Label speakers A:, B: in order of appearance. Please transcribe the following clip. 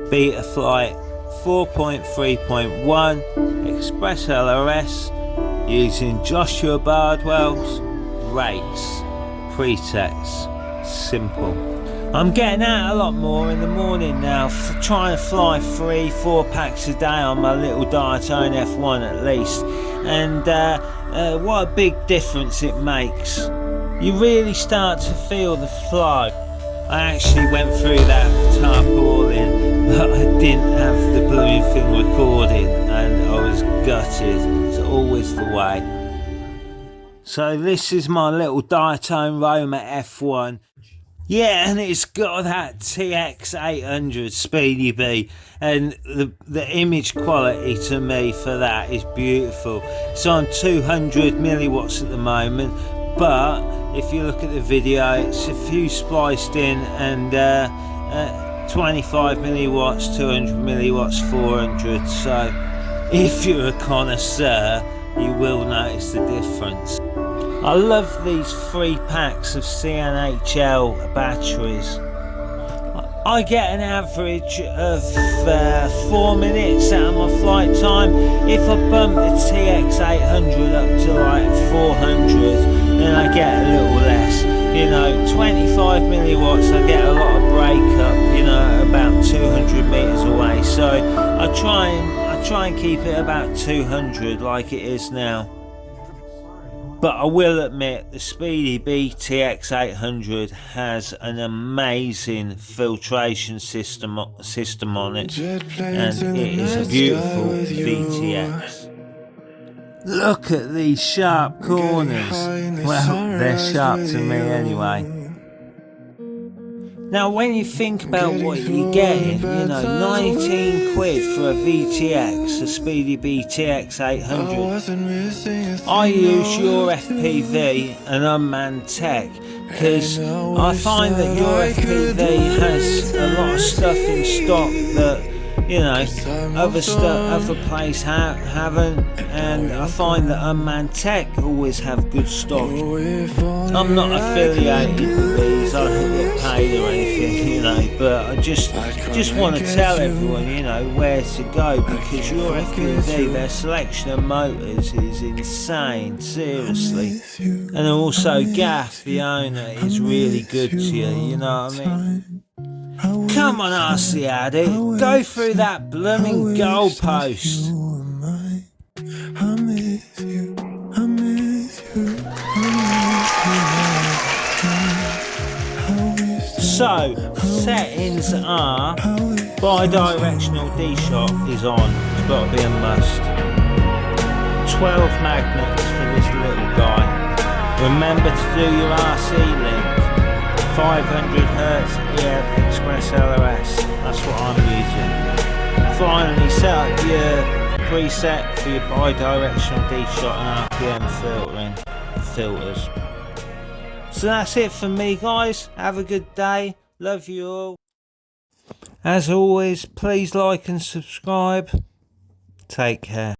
A: Betaflight 4.3.1 expresslrs using Joshua Bardwells, rates, presets, simple. I'm getting out a lot more in the morning now, trying to fly 3-4 packs a day on my little DIATONE F1 at least, and what a big difference it makes. You really start to feel the flow. I actually went through that tarpaulin, but I didn't have the blooming thing recording and I was gutted. It's always the way. So this is my little DIATONE Roma F1. Yeah, and it's got that TX800 speedybee, and the image quality to me for that is beautiful. It's on 200 milliwatts at the moment, but if you look at the video, it's a few spliced in, and 25 milliwatts, 200 milliwatts, 400. So if you're a connoisseur, you will notice the difference. I love these 3 packs of CNHL batteries. I get an average of 4 minutes out of my flight time. If I bump the TX800 up to like 400, then I get a little less. You know, 25 milliwatts, I get a lot of breakup, you know, about 200 meters away. So I try and keep it about 200 like it is now. But I will admit, the speedybee TX800 has an amazing filtration system on it, and it is a beautiful VTX. Look at these sharp corners. Well, they're sharp to me anyway. Now when you think about what you're getting, you know, 19 quid for a VTX, a speedybee TX800. I use YouRFPV and UnmannedTech because I find that YouRFPV has a lot of stuff in stock that, you know, other places haven't, and I find that UnmannedTech always have good stock. I'm not affiliated with these, I don't get paid or anything, you know, but I just want to tell everyone, you know, where to go, because YouRFPV, their selection of motors is insane, seriously. And also Gaff, the owner, is really good to you, you know what I mean? Come on, RC Addict, go through that blooming goalpost. So, settings are bi-directional D-shot is on, it's got to be a must. 12 magnets for this little guy. Remember to do your RC link. 500Hz expresslrs, that's what I'm using. Finally, set up your preset for your bi-directional D-shot and RPM filters. So that's it for me, guys. Have a good day. Love you all. As always, please like and subscribe. Take care.